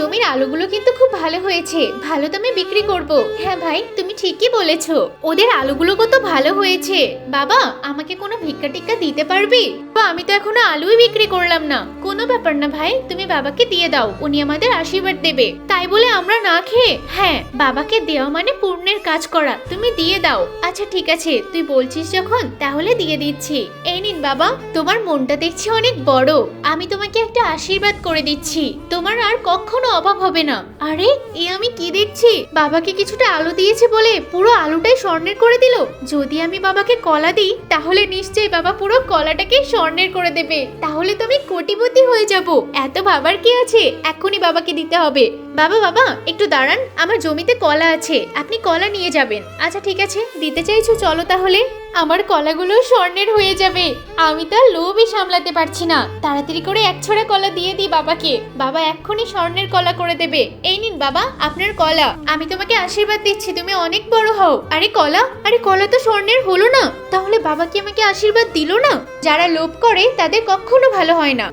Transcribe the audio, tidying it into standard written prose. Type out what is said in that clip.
জমির আলুগুলো কিন্তু খুব ভালো হয়েছে, ভালো দামে বিক্রি করব। হ্যাঁ ভাই, তুমি ঠিকই বলেছো, ওদের আলুগুলো কত ভালো হয়েছে। বাবা, আমাকে কোনো ভিক্ষা টিক্কা দিতে পারবি? বা আমি তো এখনো আলুই বিক্রি করলাম না। কোনো ব্যাপার না ভাই, তুমি বাবাকে দিয়ে দাও, উনি আমাদের আশীর্বাদ দেবে। তাই বলে আমরা না খেয়ে? হ্যাঁ, বাবাকে দেওয়া মানে পুণ্যের কাজ করা, তুমি দিয়ে দাও। আচ্ছা ঠিক আছে, তুই বলছিস যখন, তাহলে দিয়ে দিচ্ছি। এই নিন বাবা, তোমার মনটা দেখছি অনেক বড়, আমি তোমাকে একটা আশীর্বাদ করে দিচ্ছি, তোমার আর কখনো অভাব হবে না। আরে এ আমি কি দেখছি, বাবাকে কিছুটা আলু দিয়েছে বলে পুরো আলুটাই স্বর্ণের করে দিল। যদি আমি বাবাকে কলা দিই, তাহলে নিশ্চয়ই বাবা পুরো কলাটাকে স্বর্ণের করে দেবে, তাহলে তো আমি কোটিপতি হয়ে যাব। এত ভাবার কি আছে, এক্ষুনি বাবাকে দিতে হবে। বাবা বাবা, একটু দাঁড়ান, আমার জমিতে কলা আছে, আপনি কলা নিয়ে যাবেন। আচ্ছা ঠিক আছে, দিতে চাইছো, চলো তাহলে। আমার কলাগুলো স্বর্ণের হয়ে যাবে, আমি তার লোভই সামলাতে পারছি না। তাড়াতাড়ি করে এক ছড়া কলা দিয়ে দিই বাবাকে, বাবা এক্ষুনি স্বর্ণের কলা করে দেবে। এই নিন বাবা, আপনার কলা, আমি তোমাকে আশীর্বাদ দিচ্ছি, তুমি অনেক বড় হও। আরে কলা, আরে কলা তো স্বর্ণের হলো না, তাহলে বাবা কি আমাকে আশীর্বাদ দিল না? যারা লোভ করে তাদের কখনো ভালো হয় না।